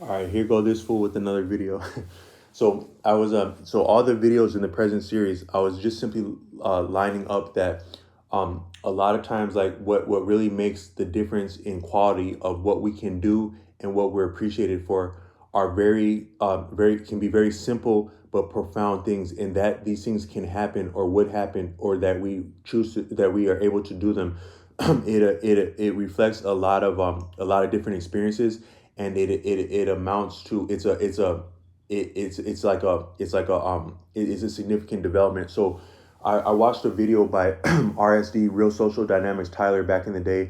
All right, here go this fool with another video. So I was so all the videos in the present series, I was just simply lining up that a lot of times like what really makes the difference in quality of what we can do and what we're appreciated for are very can be very simple but profound things, in that these things can happen or would happen, or that we choose to, that we are able to do them. It reflects a lot of different experiences, and it amounts to it's a significant development. So I watched a video by RSD, Real Social Dynamics Tyler, back in the day,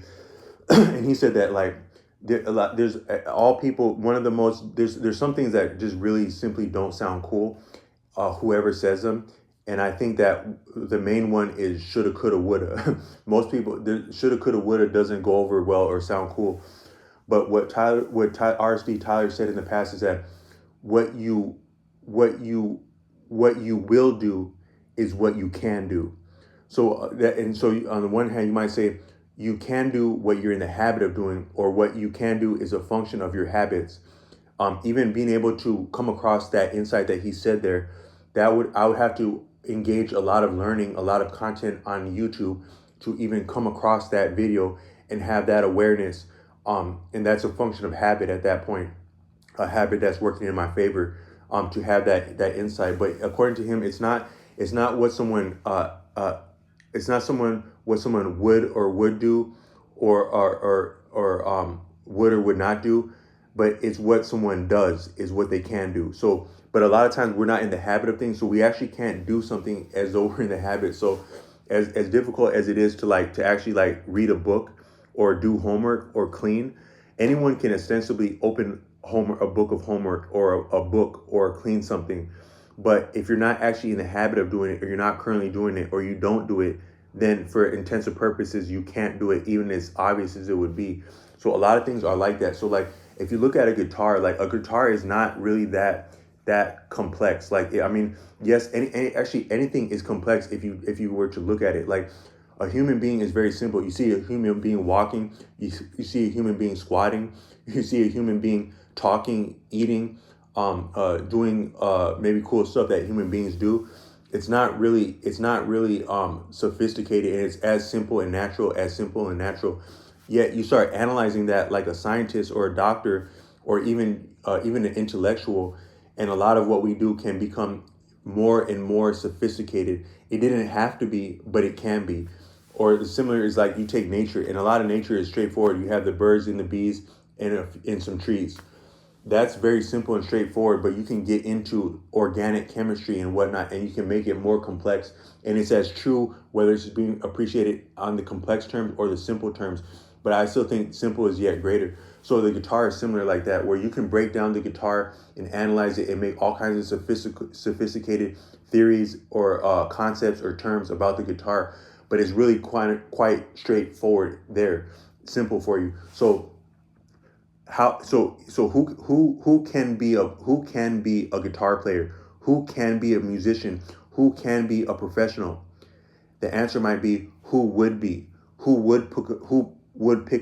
and he said that like there's all people, one of the most, there's some things that just really simply don't sound cool, whoever says them. And I think that the main one is shoulda, coulda, woulda. Most people, the shoulda, coulda, woulda doesn't go over well or sound cool. But RSD Tyler said in the past is that what you what you what you will do is what you can do. So on the one hand, you might say you can do what you're in the habit of doing, or what you can do is a function of your habits. Even being able to come across that insight that he said there, that would I would have to engage a lot of learning, a lot of content on YouTube to even come across that video and have that awareness. And that's a function of habit at that point, a habit that's working in my favor. To have that insight. But according to him, it's not what someone it's not someone what someone would do, or would or would not do, but it's what someone does is what they can do. So, but a lot of times we're not in the habit of things, so we actually can't do something as though we're in the habit. So, as difficult as it is to actually like read a book or do homework or clean, anyone can ostensibly open a book of homework, or a book, or clean something. But if you're not actually in the habit of doing it, or you're not currently doing it, or you don't do it, then for intensive purposes, you can't do it, even as obvious as it would be. So a lot of things are like that. So like if you look at a guitar, like a guitar is not really that complex. Like I mean, yes, actually anything is complex if you were to look at it. Like a human being is very simple. You see a human being walking, you see a human being squatting, you see a human being talking, eating, doing maybe cool stuff that human beings do. It's not really sophisticated, and it's as simple and natural as simple and natural. Yet you start analyzing that like a scientist or a doctor, or even an intellectual, and a lot of what we do can become more and more sophisticated. It didn't have to be, but it can be. Or the similar is like you take nature, and a lot of nature is straightforward. You have the birds and the bees and some trees. That's very simple and straightforward, but you can get into organic chemistry and whatnot, and you can make it more complex. And it's as true whether it's being appreciated on the complex terms or the simple terms. But I still think simple is yet greater. So the guitar is similar like that, where you can break down the guitar and analyze it and make all kinds of sophisticated theories, or concepts or terms about the guitar. But it's really quite straightforward there, simple for you. Who can be a guitar player, who can be a musician, who can be a professional? The answer might be who would pick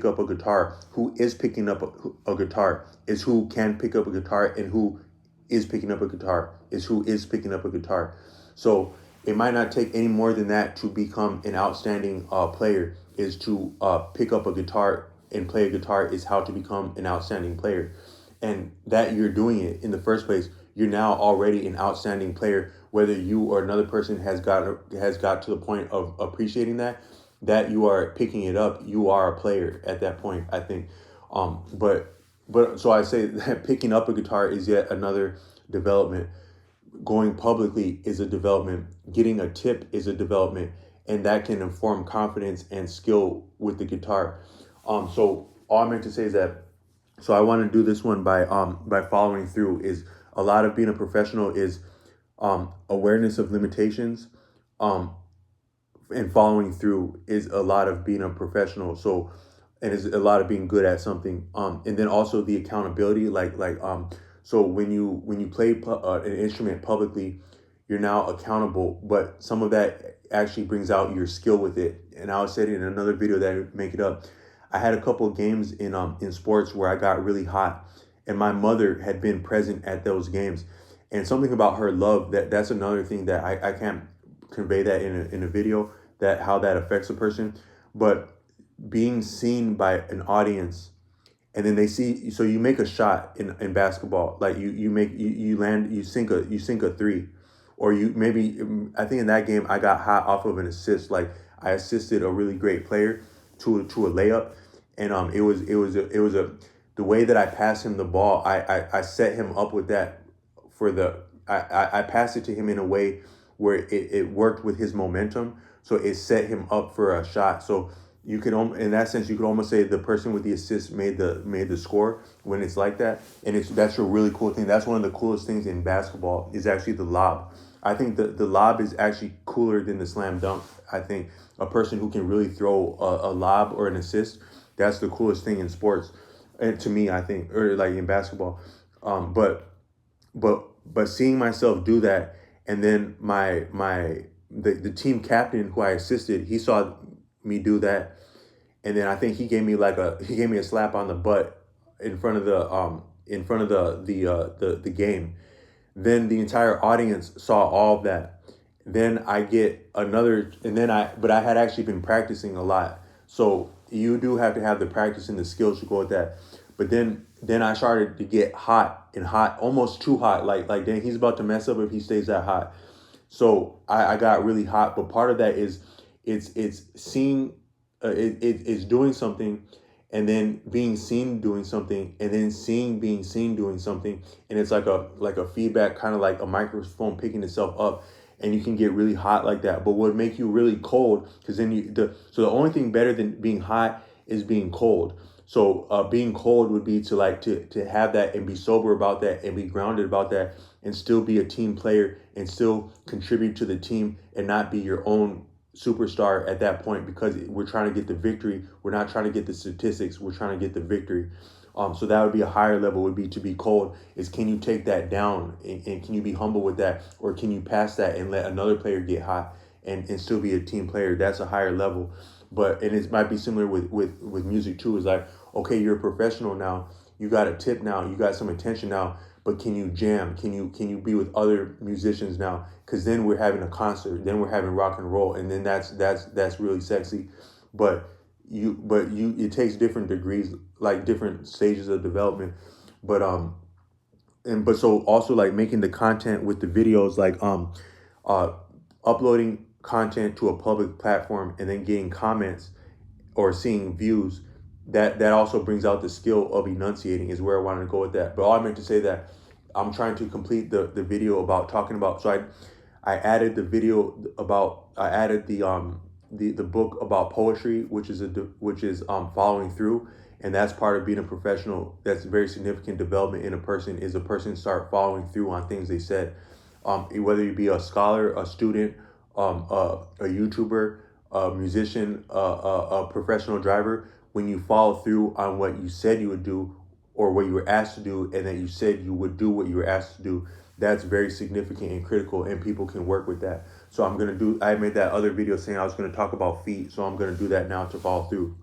up a guitar, who is picking up a guitar, is who can pick up a guitar, and who is picking up a guitar is who is picking up a guitar. So it might not take any more than that to become an outstanding player. Is to pick up a guitar and play a guitar is how to become an outstanding player. And that you're doing it in the first place, you're now already an outstanding player. Whether you or another person has got to the point of appreciating that you are picking it up, you are a player at that point, I think. But so I say that picking up a guitar is yet another development. Going publicly is a development. Getting a tip is a development, and that can inform confidence and skill with the guitar. So all I meant to say is that, so I want to do this one by following through. Is a lot of being a professional is awareness of limitations, um, and following through is a lot of being a professional. So, and is a lot of being good at something. And then also the accountability, so when you play an instrument publicly, you're now accountable. But some of that actually brings out your skill with it. And I was saying in another video that I make it up. I had a couple of games in sports where I got really hot, and my mother had been present at those games. And something about her love, that's another thing that I can't convey that in a video, that how that affects a person. But being seen by an audience, and then they see, so you make a shot in basketball, like you land, you sink a three, or you maybe, I think in that game I got hot off of an assist, like I assisted a really great player to a layup, and it was a the way that I passed him the ball, I set him up with that for the I passed it to him in a way where it worked with his momentum, so it set him up for a shot. So you could, in that sense, you could almost say the person with the assist made the score when it's like that, and that's a really cool thing. That's one of the coolest things in basketball is actually the lob. I think the lob is actually cooler than the slam dunk. I think a person who can really throw a lob or an assist, that's the coolest thing in sports, and to me, I think, or like in basketball. But seeing myself do that, and then the team captain who I assisted, he saw me do that, and then I think he gave me a slap on the butt in front of the game. Then the entire audience saw all of that. Then I get another, and then but I had actually been practicing a lot. So you do have to have the practice and the skills to go with that. But then I started to get hot, almost too hot. Like dang, he's about to mess up if he stays that hot. So I got really hot. But part of that is it's seeing, it's doing something, and then being seen doing something, and then being seen doing something, and it's like a feedback, kind of like a microphone picking itself up, and you can get really hot like that. But what would make you really cold, because then so the only thing better than being hot is being cold. So being cold would be to have that and be sober about that and be grounded about that and still be a team player and still contribute to the team and not be your own superstar at that point, because we're trying to get the victory. We're not trying to get the statistics. We're trying to get the victory. So that would be a higher level, would be to be cold, is can you take that down and can you be humble with that, or can you pass that and let another player get hot and still be a team player? That's a higher level. But, and it might be similar with music too. Is like, okay, you're a professional now. You got a tip now. You got some attention now. But can you jam? Can you be with other musicians now? Because then we're having a concert. Then we're having rock and roll, and then that's really sexy. But it takes different degrees, like different stages of development. But but so also like making the content with the videos, like uploading content to a public platform and then getting comments or seeing views, that also brings out the skill of enunciating, is where I wanted to go with that. But all I meant to say that I'm trying to complete the video about talking about, so I added the video about, I added the book about poetry, which is following through, and that's part of being a professional. That's very significant development in a person, is a person start following through on things they said. Whether you be a scholar, a student, a YouTuber, a musician, a professional driver, when you follow through on what you said you would do or what you were asked to do, and that you said you would do what you were asked to do, that's very significant and critical, and people can work with that. So I made that other video saying I was going to talk about feet, so I'm going to do that now to follow through.